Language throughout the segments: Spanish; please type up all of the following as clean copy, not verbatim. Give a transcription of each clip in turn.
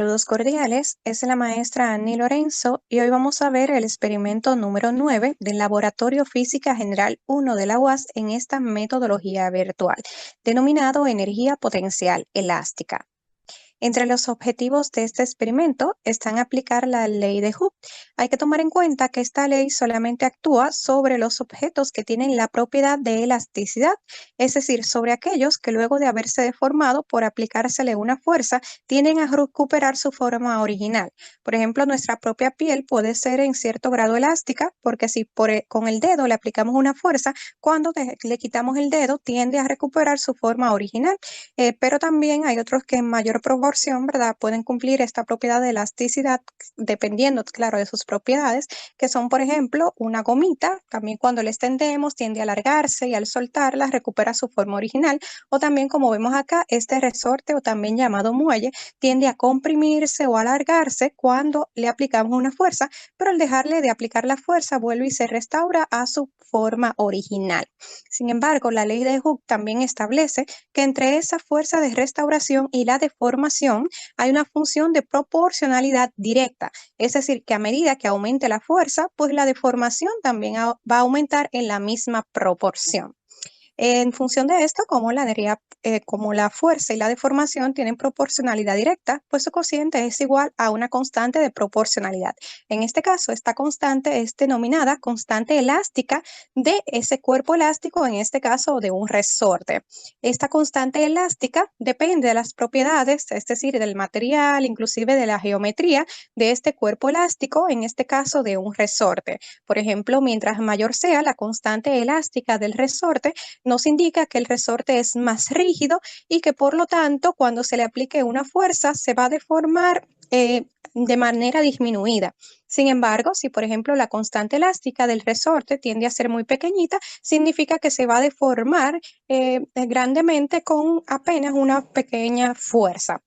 Saludos cordiales, es la maestra Annie Lorenzo y hoy vamos a ver el experimento número 9 del Laboratorio Física General 1 de la UAS en esta metodología virtual, denominado energía potencial elástica. Entre los objetivos de este experimento están aplicar la ley de Hooke. Hay que tomar en cuenta que esta ley solamente actúa sobre los objetos que tienen la propiedad de elasticidad, es decir, sobre aquellos que luego de haberse deformado por aplicársele una fuerza, tienden a recuperar su forma original. Por ejemplo, nuestra propia piel puede ser en cierto grado elástica, porque si con el dedo le aplicamos una fuerza, cuando le quitamos el dedo tiende a recuperar su forma original. Pero también hay otros que en mayor proporción, ¿verdad? Pueden cumplir esta propiedad de elasticidad dependiendo, claro, de sus propiedades, que son, por ejemplo, una gomita, también cuando la extendemos tiende a alargarse y al soltarla recupera su forma original, o también como vemos acá, este resorte o también llamado muelle tiende a comprimirse o alargarse cuando le aplicamos una fuerza, pero al dejarle de aplicar la fuerza vuelve y se restaura a su forma original. Sin embargo, la ley de Hooke también establece que entre esa fuerza de restauración y la deformación hay una función de proporcionalidad directa, es decir, que a medida que aumente la fuerza, pues la deformación también va a aumentar en la misma proporción. En función de esto, como la fuerza y la deformación tienen proporcionalidad directa, pues su cociente es igual a una constante de proporcionalidad. En este caso, esta constante es denominada constante elástica de ese cuerpo elástico, en este caso de un resorte. Esta constante elástica depende de las propiedades, es decir, del material, inclusive de la geometría de este cuerpo elástico, en este caso de un resorte. Por ejemplo, mientras mayor sea la constante elástica del resorte, nos indica que el resorte es más rígido y que por lo tanto cuando se le aplique una fuerza se va a deformar de manera disminuida. Sin embargo, si por ejemplo la constante elástica del resorte tiende a ser muy pequeñita, significa que se va a deformar grandemente con apenas una pequeña fuerza.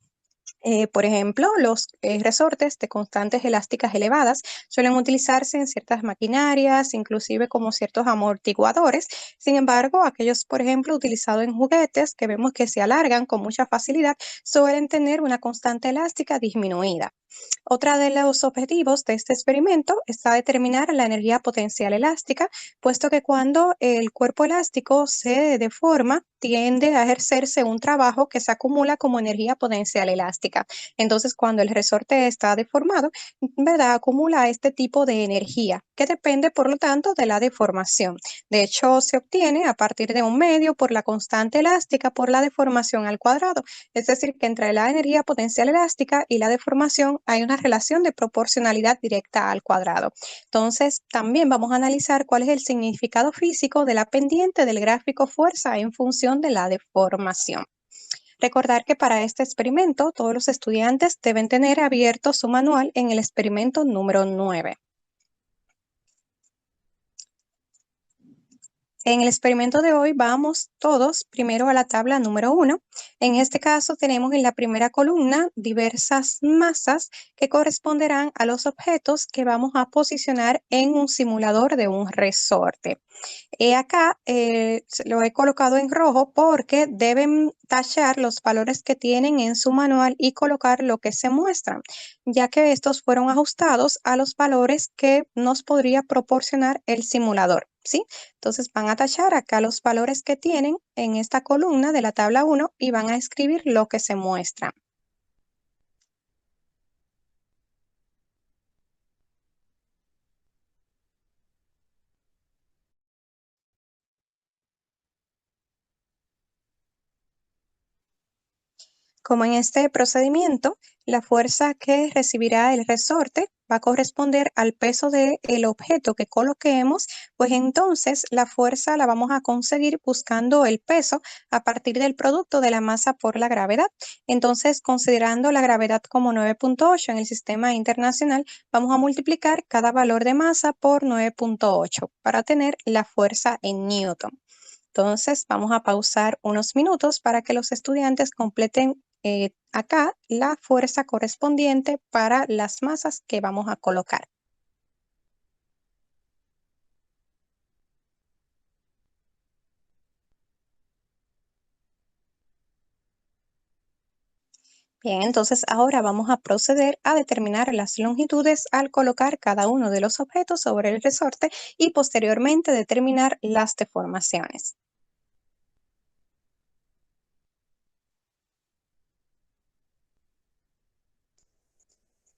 Por ejemplo, los resortes de constantes elásticas elevadas suelen utilizarse en ciertas maquinarias, inclusive como ciertos amortiguadores. Sin embargo, aquellos, por ejemplo, utilizados en juguetes que vemos que se alargan con mucha facilidad, suelen tener una constante elástica disminuida. Otra de los objetivos de este experimento está determinar la energía potencial elástica, puesto que cuando el cuerpo elástico se deforma, tiende a ejercerse un trabajo que se acumula como energía potencial elástica. Entonces, cuando el resorte está deformado, ¿verdad? Acumula este tipo de energía, que depende, por lo tanto, de la deformación. De hecho, se obtiene a partir de un medio por la constante elástica por la deformación al cuadrado. Es decir, que entre la energía potencial elástica y la deformación hay una relación de proporcionalidad directa al cuadrado. Entonces, también vamos a analizar cuál es el significado físico de la pendiente del gráfico fuerza en función de la deformación. Recordar que para este experimento todos los estudiantes deben tener abierto su manual en el experimento número 9. En el experimento de hoy vamos todos primero a la tabla número 1. En este caso tenemos en la primera columna diversas masas que corresponderán a los objetos que vamos a posicionar en un simulador de un resorte. Acá lo he colocado en rojo porque deben tachar los valores que tienen en su manual y colocar lo que se muestran, ya que estos fueron ajustados a los valores que nos podría proporcionar el simulador, ¿sí? Entonces van a tachar acá los valores que tienen en esta columna de la tabla 1 y van a escribir lo que se muestra. Como en este procedimiento, la fuerza que recibirá el resorte va a corresponder al peso del objeto que coloquemos, pues entonces la fuerza la vamos a conseguir buscando el peso a partir del producto de la masa por la gravedad. Entonces, considerando la gravedad como 9.8 en el sistema internacional, vamos a multiplicar cada valor de masa por 9.8 para tener la fuerza en Newton. Entonces, vamos a pausar unos minutos para que los estudiantes completen acá la fuerza correspondiente para las masas que vamos a colocar. Bien, entonces ahora vamos a proceder a determinar las longitudes al colocar cada uno de los objetos sobre el resorte y posteriormente determinar las deformaciones.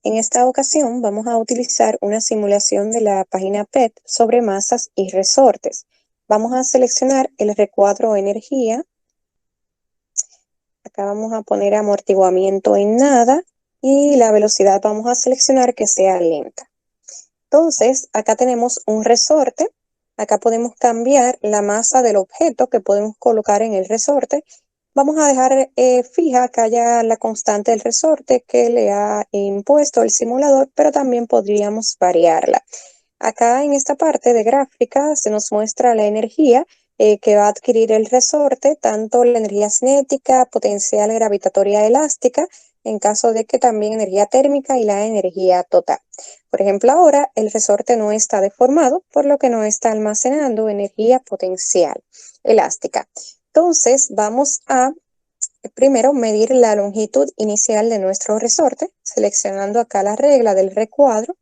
En esta ocasión vamos a utilizar una simulación de la página PET sobre masas y resortes. Vamos a seleccionar el recuadro energía. Acá vamos a poner amortiguamiento en nada y la velocidad vamos a seleccionar que sea lenta. Entonces, acá tenemos un resorte. Acá podemos cambiar la masa del objeto que podemos colocar en el resorte. Vamos a dejar fija que haya la constante del resorte que le ha impuesto el simulador, pero también podríamos variarla. Acá en esta parte de gráfica se nos muestra la energía que va a adquirir el resorte, tanto la energía cinética, potencial gravitatoria elástica, en caso de que también energía térmica y la energía total. Por ejemplo, ahora el resorte no está deformado, por lo que no está almacenando energía potencial elástica. Entonces, vamos a primero medir la longitud inicial de nuestro resorte, seleccionando acá la regla del recuadro.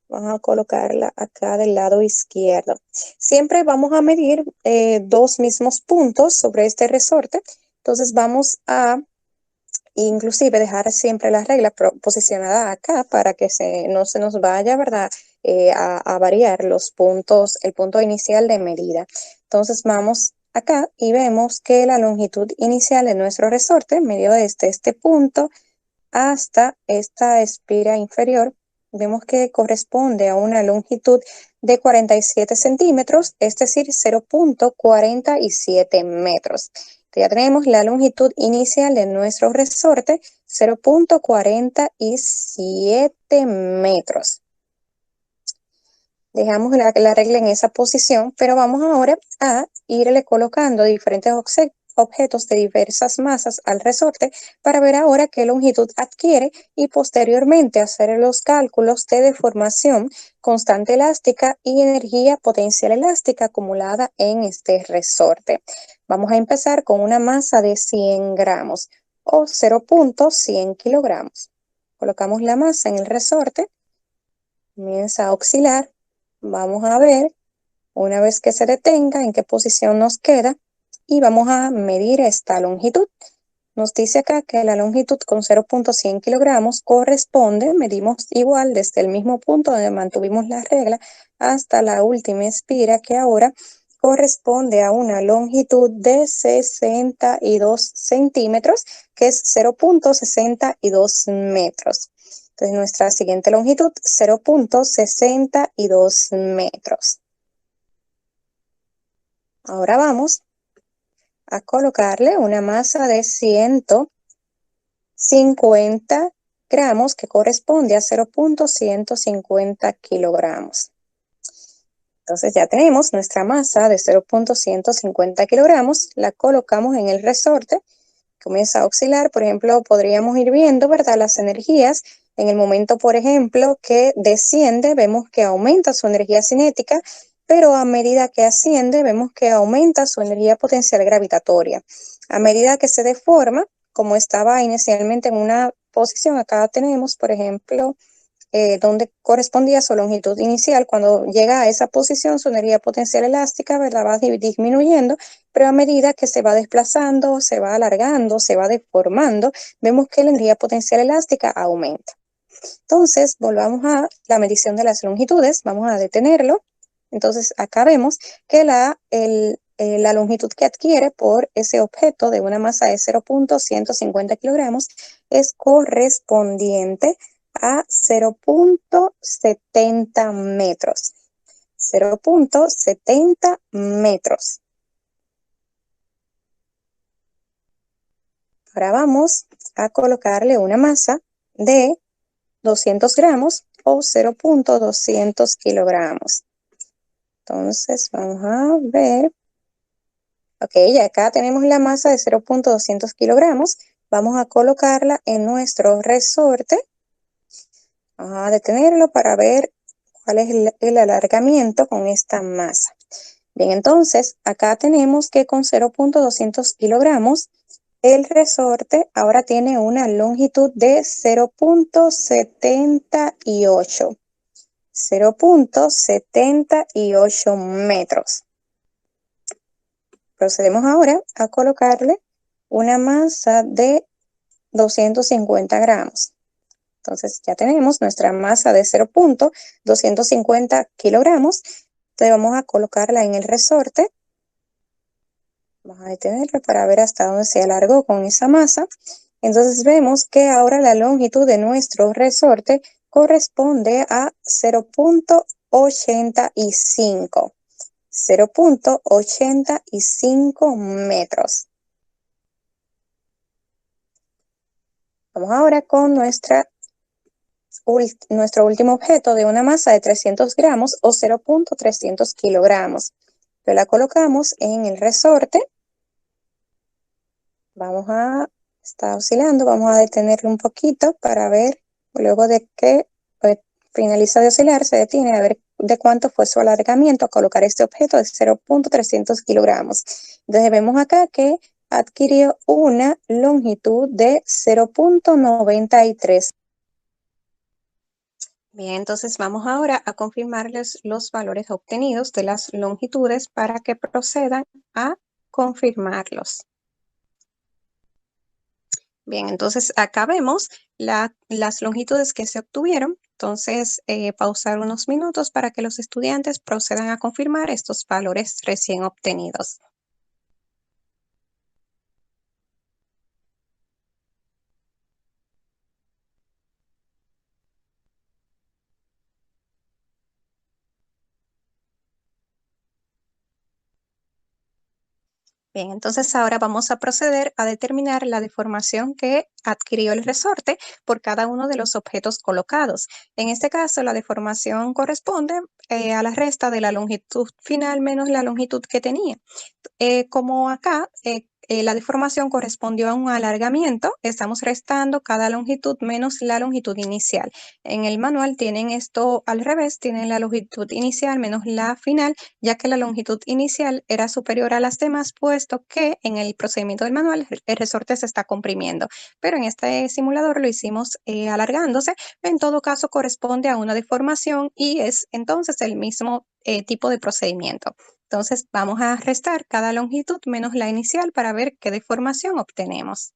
Vamos a colocarla acá del lado izquierdo. Siempre vamos a medir dos mismos puntos sobre este resorte. Entonces vamos a inclusive dejar siempre la regla posicionada acá para que no se nos vaya, ¿verdad? A variar los puntos, el punto inicial de medida. Entonces vamos acá y vemos que la longitud inicial de nuestro resorte medió desde este punto hasta esta espira inferior. Vemos que corresponde a una longitud de 47 centímetros, es decir, 0.47 metros. Ya tenemos la longitud inicial de nuestro resorte, 0.47 metros. Dejamos la regla en esa posición, pero vamos ahora a irle colocando diferentes objetos de diversas masas al resorte para ver ahora qué longitud adquiere y posteriormente hacer los cálculos de deformación, constante elástica y energía potencial elástica acumulada en este resorte. Vamos a empezar con una masa de 100 gramos o 0.100 kilogramos. Colocamos la masa en el resorte, comienza a oscilar. Vamos a ver, una vez que se detenga, en qué posición nos queda y vamos a medir esta longitud. Nos dice acá que la longitud con 0.100 kilogramos corresponde, medimos igual desde el mismo punto donde mantuvimos la regla hasta la última espira, que ahora corresponde a una longitud de 62 centímetros, que es 0.62 metros. Entonces, nuestra siguiente longitud, 0.62 metros. Ahora vamos a colocarle una masa de 150 gramos que corresponde a 0.150 kilogramos. Entonces ya tenemos nuestra masa de 0.150 kilogramos, la colocamos en el resorte, comienza a oscilar. Por ejemplo, podríamos ir viendo, ¿verdad?, las energías. En el momento, por ejemplo, que desciende, vemos que aumenta su energía cinética, pero a medida que asciende, vemos que aumenta su energía potencial gravitatoria. A medida que se deforma, como estaba inicialmente en una posición, acá tenemos, por ejemplo, donde correspondía su longitud inicial. Cuando llega a esa posición, su energía potencial elástica, ¿verdad?, va disminuyendo, pero a medida que se va desplazando, se va alargando, se va deformando, vemos que la energía potencial elástica aumenta. Entonces, volvamos a la medición de las longitudes, vamos a detenerlo. Entonces, acá vemos que la longitud que adquiere por ese objeto de una masa de 0.150 kilogramos es correspondiente a 0.70 metros. 0.70 metros. Ahora vamos a colocarle una masa de 200 gramos o 0.200 kilogramos. Entonces vamos a ver. Ok, ya acá tenemos la masa de 0.200 kilogramos. Vamos a colocarla en nuestro resorte. Vamos a detenerlo para ver cuál es el alargamiento con esta masa. Bien, entonces acá tenemos que con 0.200 kilogramos el resorte ahora tiene una longitud de 0.78. 0.78 metros. Procedemos ahora a colocarle una masa de 250 gramos. Entonces ya tenemos nuestra masa de 0.250 kilogramos. Entonces vamos a colocarla en el resorte. Vamos a detenerlo para ver hasta dónde se alargó con esa masa. Entonces vemos que ahora la longitud de nuestro resorte corresponde a 0.85. 0.85 metros. Vamos ahora con nuestro último objeto de una masa de 300 gramos o 0.300 kilogramos. La colocamos en el resorte. Vamos a estar oscilando, vamos a detenerlo un poquito para ver, luego de que finaliza de oscilar, se detiene a ver de cuánto fue su alargamiento a colocar este objeto de 0.300 kilogramos. Entonces vemos acá que adquirió una longitud de 0.93. Bien, entonces vamos ahora a confirmarles los valores obtenidos de las longitudes para que procedan a confirmarlos. Bien, entonces acá vemos las longitudes que se obtuvieron. Entonces, pausar unos minutos para que los estudiantes procedan a confirmar estos valores recién obtenidos. Bien, entonces ahora vamos a proceder a determinar la deformación que adquirió el resorte por cada uno de los objetos colocados. En este caso, la deformación corresponde a la resta de la longitud final menos la longitud que tenía. Como acá la deformación correspondió a un alargamiento, estamos restando cada longitud menos la longitud inicial. En el manual tienen esto al revés, tienen la longitud inicial menos la final, ya que la longitud inicial era superior a las demás, puesto que en el procedimiento del manual el resorte se está comprimiendo, pero en este simulador lo hicimos alargándose. En todo caso corresponde a una deformación y es entonces el mismo tipo de procedimiento. Entonces vamos a restar cada longitud menos la inicial para ver qué deformación obtenemos.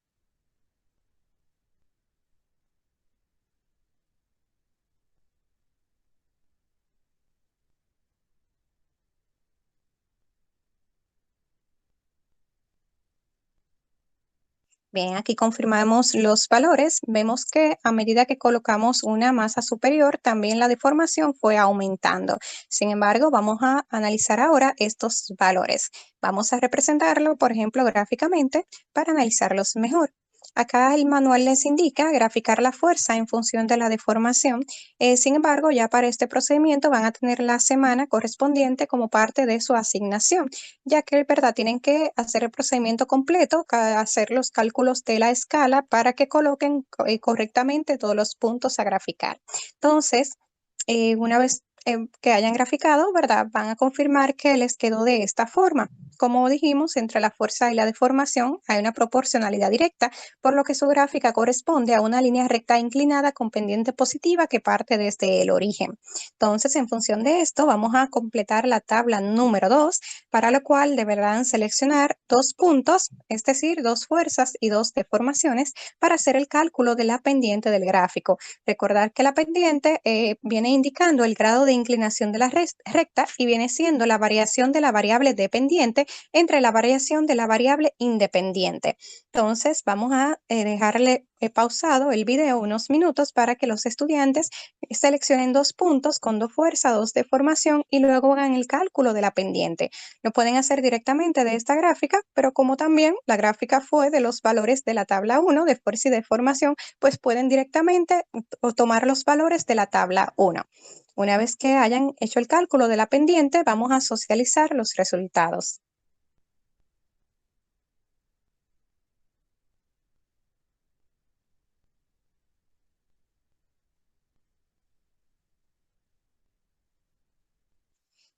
Bien, aquí confirmamos los valores. Vemos que a medida que colocamos una masa superior, también la deformación fue aumentando. Sin embargo, vamos a analizar ahora estos valores. Vamos a representarlo, por ejemplo, gráficamente para analizarlos mejor. Acá el manual les indica graficar la fuerza en función de la deformación. Sin embargo, ya para este procedimiento van a tener la semana correspondiente como parte de su asignación, ya que, ¿verdad? Tienen que hacer el procedimiento completo, hacer los cálculos de la escala para que coloquen correctamente todos los puntos a graficar. Entonces, una vez que hayan graficado, ¿verdad? Van a confirmar que les quedó de esta forma. Como dijimos, entre la fuerza y la deformación hay una proporcionalidad directa, por lo que su gráfica corresponde a una línea recta inclinada con pendiente positiva que parte desde el origen. Entonces, en función de esto, vamos a completar la tabla número 2, para lo cual deberán seleccionar dos puntos, es decir, dos fuerzas y dos deformaciones, para hacer el cálculo de la pendiente del gráfico. Recordar que la pendiente viene indicando el grado de inclinación de la recta y viene siendo la variación de la variable dependiente entre la variación de la variable independiente. Entonces, vamos a dejarle pausado el video unos minutos para que los estudiantes seleccionen dos puntos con dos fuerzas, dos deformación y luego hagan el cálculo de la pendiente. Lo pueden hacer directamente de esta gráfica, pero como también la gráfica fue de los valores de la tabla 1 de fuerza y deformación, pues pueden directamente tomar los valores de la tabla 1. Una vez que hayan hecho el cálculo de la pendiente, vamos a socializar los resultados.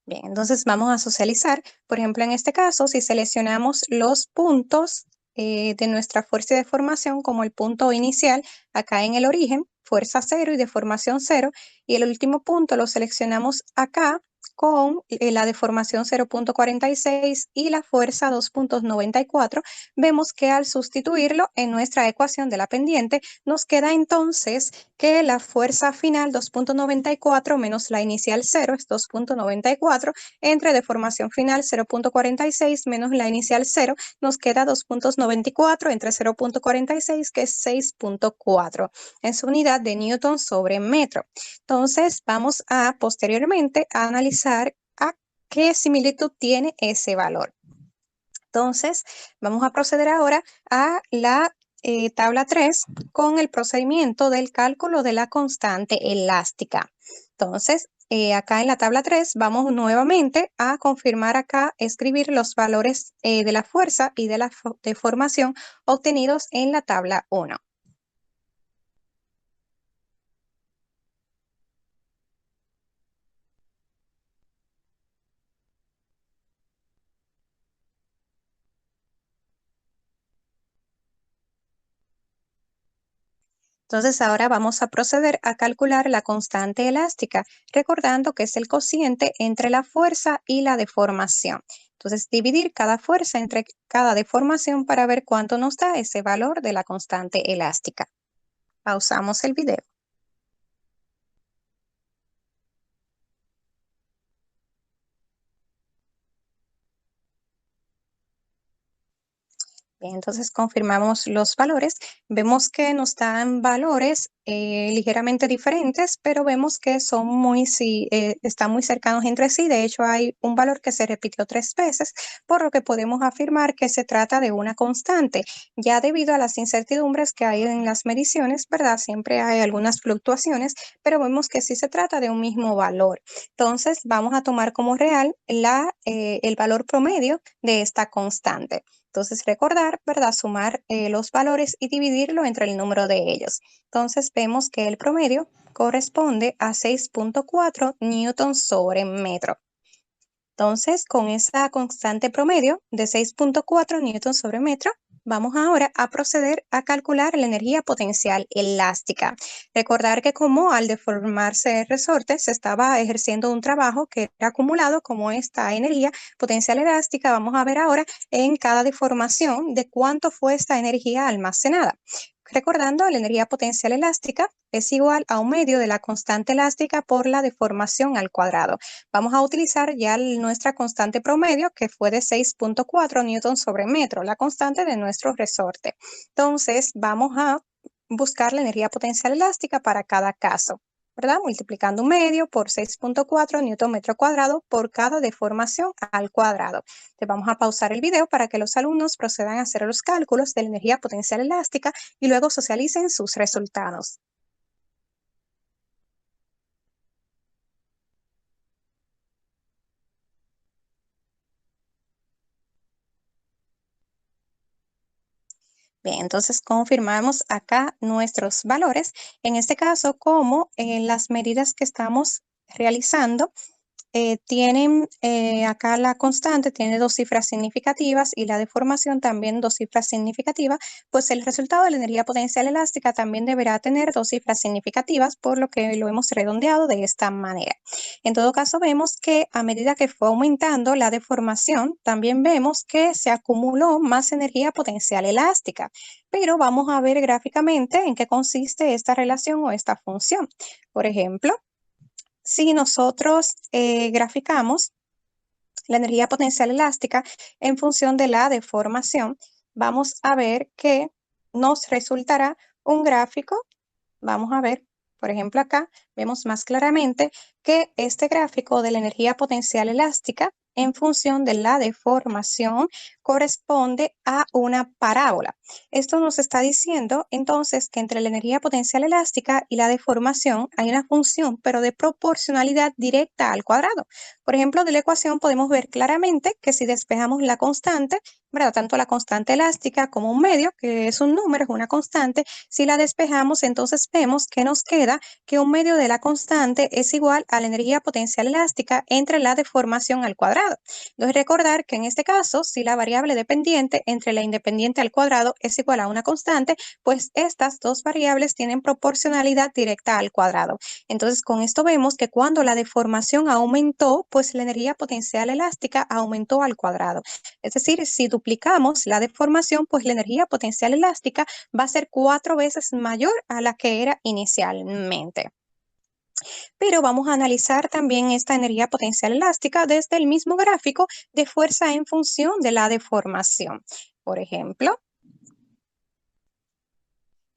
Bien, entonces vamos a socializar. Por ejemplo, en este caso, si seleccionamos los puntos de nuestra fuerza y deformación como el punto inicial acá en el origen, fuerza 0 y deformación 0, y el último punto lo seleccionamos acá con la deformación 0.46 y la fuerza 2.94, vemos que al sustituirlo en nuestra ecuación de la pendiente, nos queda entonces que la fuerza final 2.94 menos la inicial 0 es 2.94, entre deformación final 0.46 menos la inicial 0, nos queda 2.94 entre 0.46, que es 6.4 en su unidad de newton sobre metro. Entonces, vamos a posteriormente a analizar a qué similitud tiene ese valor. Entonces, vamos a proceder ahora a la tabla 3 con el procedimiento del cálculo de la constante elástica. Entonces, acá en la tabla 3 vamos nuevamente a confirmar acá, escribir los valores de la fuerza y de la deformación obtenidos en la tabla 1. Entonces ahora vamos a proceder a calcular la constante elástica, recordando que es el cociente entre la fuerza y la deformación. Entonces dividir cada fuerza entre cada deformación para ver cuánto nos da ese valor de la constante elástica. Pausamos el video. Bien, entonces confirmamos los valores. Vemos que nos dan valores ligeramente diferentes, pero vemos que son están muy cercanos entre sí. De hecho, hay un valor que se repitió 3 veces, por lo que podemos afirmar que se trata de una constante. Ya debido a las incertidumbres que hay en las mediciones, ¿verdad? Siempre hay algunas fluctuaciones, pero vemos que sí se trata de un mismo valor. Entonces, vamos a tomar como real el valor promedio de esta constante. Entonces, recordar, ¿verdad? Sumar los valores y dividirlo entre el número de ellos. Entonces, vemos que el promedio corresponde a 6.4 newtons sobre metro. Entonces, con esa constante promedio de 6.4 newtons sobre metro, vamos ahora a proceder a calcular la energía potencial elástica. Recordar que como al deformarse el resorte se estaba ejerciendo un trabajo que era acumulado como esta energía potencial elástica, vamos a ver ahora en cada deformación de cuánto fue esta energía almacenada. Recordando, la energía potencial elástica es igual a un medio de la constante elástica por la deformación al cuadrado. Vamos a utilizar ya nuestra constante promedio, que fue de 6.4 newtons sobre metro, la constante de nuestro resorte. Entonces, vamos a buscar la energía potencial elástica para cada caso, ¿verdad? Multiplicando un medio por 6.4 newton metro cuadrado por cada deformación al cuadrado. Entonces, vamos a pausar el video para que los alumnos procedan a hacer los cálculos de la energía potencial elástica y luego socialicen sus resultados. Bien, entonces confirmamos acá nuestros valores. En este caso, como las medidas que estamos realizando tienen acá la constante, tiene 2 cifras significativas y la deformación también 2 cifras significativas, pues el resultado de la energía potencial elástica también deberá tener 2 cifras significativas, por lo que lo hemos redondeado de esta manera. En todo caso, vemos que a medida que fue aumentando la deformación, también vemos que se acumuló más energía potencial elástica, pero vamos a ver gráficamente en qué consiste esta relación o esta función. Por ejemplo, si nosotros graficamos la energía potencial elástica en función de la deformación, vamos a ver que nos resultará un gráfico. Vamos a ver, por ejemplo, acá vemos más claramente que este gráfico de la energía potencial elástica en función de la deformación corresponde a una parábola. Esto nos está diciendo entonces que entre la energía potencial elástica y la deformación hay una función, pero de proporcionalidad directa al cuadrado. Por ejemplo, de la ecuación podemos ver claramente que si despejamos la constante, ¿verdad? Tanto la constante elástica como un medio, que es un número, es una constante, si la despejamos, entonces vemos que nos queda que un medio de la constante es igual a la energía potencial elástica entre la deformación al cuadrado. Entonces, recordar que en este caso, si la variable variable dependiente entre la independiente al cuadrado es igual a una constante, pues estas dos variables tienen proporcionalidad directa al cuadrado. Entonces, con esto vemos que cuando la deformación aumentó, pues la energía potencial elástica aumentó al cuadrado. Es decir, si duplicamos la deformación, pues la energía potencial elástica va a ser 4 veces mayor a la que era inicialmente. Pero vamos a analizar también esta energía potencial elástica desde el mismo gráfico de fuerza en función de la deformación. Por ejemplo,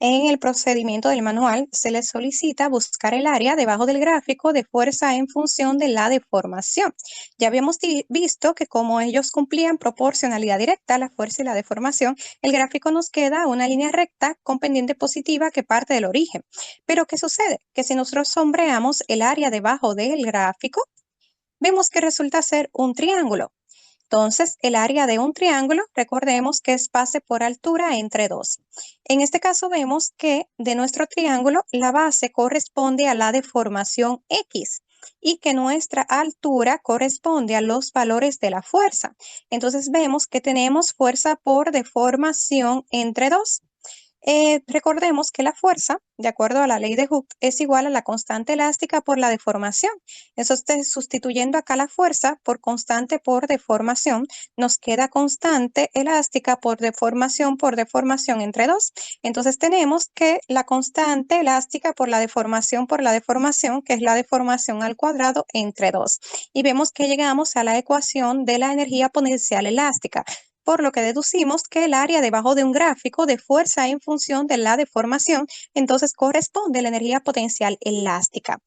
en el procedimiento del manual se les solicita buscar el área debajo del gráfico de fuerza en función de la deformación. Ya habíamos visto que como ellos cumplían proporcionalidad directa, la fuerza y la deformación, el gráfico nos queda una línea recta con pendiente positiva que parte del origen. Pero ¿qué sucede? Que si nosotros sombreamos el área debajo del gráfico, vemos que resulta ser un triángulo. Entonces, el área de un triángulo, recordemos que es base por altura entre dos. En este caso vemos que de nuestro triángulo la base corresponde a la deformación X y que nuestra altura corresponde a los valores de la fuerza. Entonces vemos que tenemos fuerza por deformación entre dos. Recordemos que la fuerza, de acuerdo a la ley de Hooke, es igual a la constante elástica por la deformación. Entonces, sustituyendo acá la fuerza por constante por deformación, nos queda constante elástica por deformación entre dos. Entonces, tenemos que la constante elástica por la deformación, que es la deformación al cuadrado entre dos. Y vemos que llegamos a la ecuación de la energía potencial elástica, por lo que deducimos que el área debajo de un gráfico de fuerza en función de la deformación, entonces corresponde a la energía potencial elástica.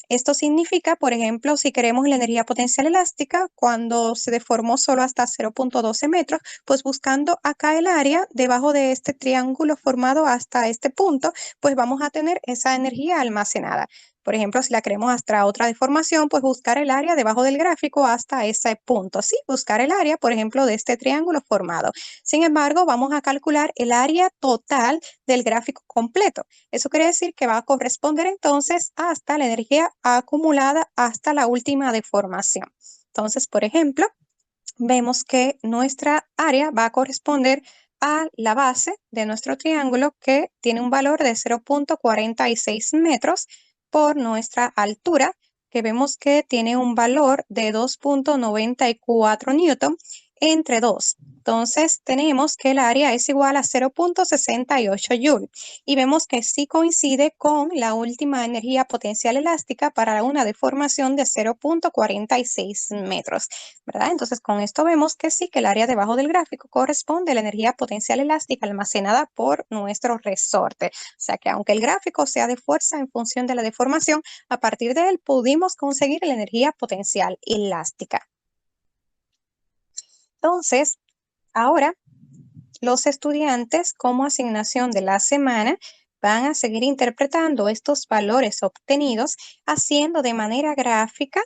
Esto significa, por ejemplo, si queremos la energía potencial elástica cuando se deformó solo hasta 0.12 metros, pues buscando acá el área debajo de este triángulo formado hasta este punto, pues vamos a tener esa energía almacenada. Por ejemplo, si la queremos hasta otra deformación, pues buscar el área debajo del gráfico hasta ese punto. Sí, buscar el área, por ejemplo, de este triángulo formado. Sin embargo, vamos a calcular el área total del gráfico completo. Eso quiere decir que va a corresponder entonces hasta la energía acumulada hasta la última deformación. Entonces, por ejemplo, vemos que nuestra área va a corresponder a la base de nuestro triángulo que tiene un valor de 0.46 metros por nuestra altura, que vemos que tiene un valor de 2.94 newton entre 2. Entonces tenemos que el área es igual a 0.68 joule y vemos que sí coincide con la última energía potencial elástica para una deformación de 0.46 metros, ¿verdad? Entonces con esto vemos que sí, que el área debajo del gráfico corresponde a la energía potencial elástica almacenada por nuestro resorte. O sea que aunque el gráfico sea de fuerza en función de la deformación, a partir de él pudimos conseguir la energía potencial elástica. Entonces, ahora los estudiantes como asignación de la semana van a seguir interpretando estos valores obtenidos haciendo de manera gráfica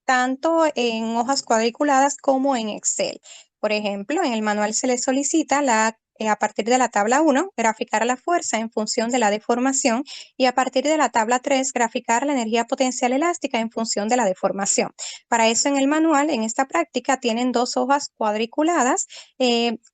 tanto en hojas cuadriculadas como en Excel. Por ejemplo, en el manual se les solicita a partir de la tabla 1, graficar la fuerza en función de la deformación y a partir de la tabla 3, graficar la energía potencial elástica en función de la deformación. Para eso en el manual, en esta práctica, tienen dos hojas cuadriculadas.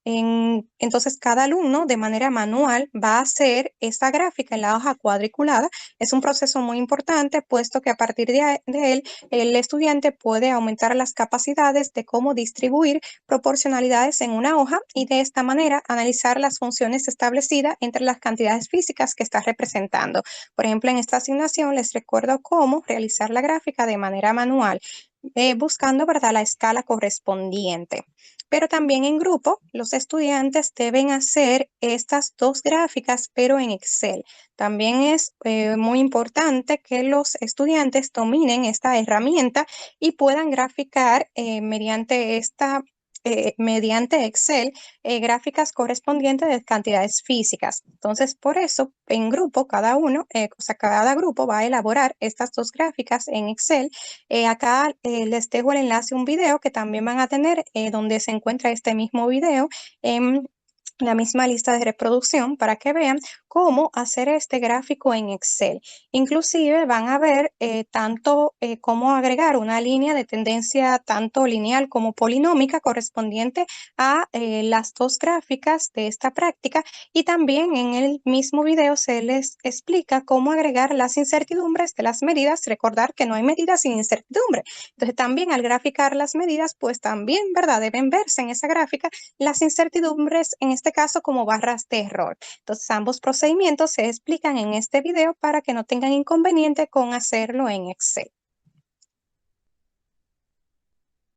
Entonces, cada alumno de manera manual va a hacer esta gráfica en la hoja cuadriculada. Es un proceso muy importante, puesto que a partir de él, el estudiante puede aumentar las capacidades de cómo distribuir proporcionalidades en una hoja y de esta manera analizar las funciones establecidas entre las cantidades físicas que está representando. Por ejemplo, en esta asignación les recuerdo cómo realizar la gráfica de manera manual, buscando, ¿verdad?, la escala correspondiente. Pero también en grupo, los estudiantes deben hacer estas dos gráficas, pero en Excel. También es muy importante que los estudiantes dominen esta herramienta y puedan graficar mediante Excel, gráficas correspondientes de cantidades físicas. Entonces, por eso, en grupo, cada grupo va a elaborar estas dos gráficas en Excel. Acá les dejo el enlace a un video que también van a tener, donde se encuentra este mismo video la misma lista de reproducción para que vean cómo hacer este gráfico en Excel. Inclusive van a ver tanto cómo agregar una línea de tendencia tanto lineal como polinómica correspondiente a las dos gráficas de esta práctica, y también en el mismo video se les explica cómo agregar las incertidumbres de las medidas. Recordar que no hay medidas sin incertidumbre. Entonces también al graficar las medidas, pues también, ¿verdad? Deben verse en esa gráfica las incertidumbres, en este caso como barras de error. Entonces, ambos procedimientos se explican en este video para que no tengan inconveniente con hacerlo en Excel.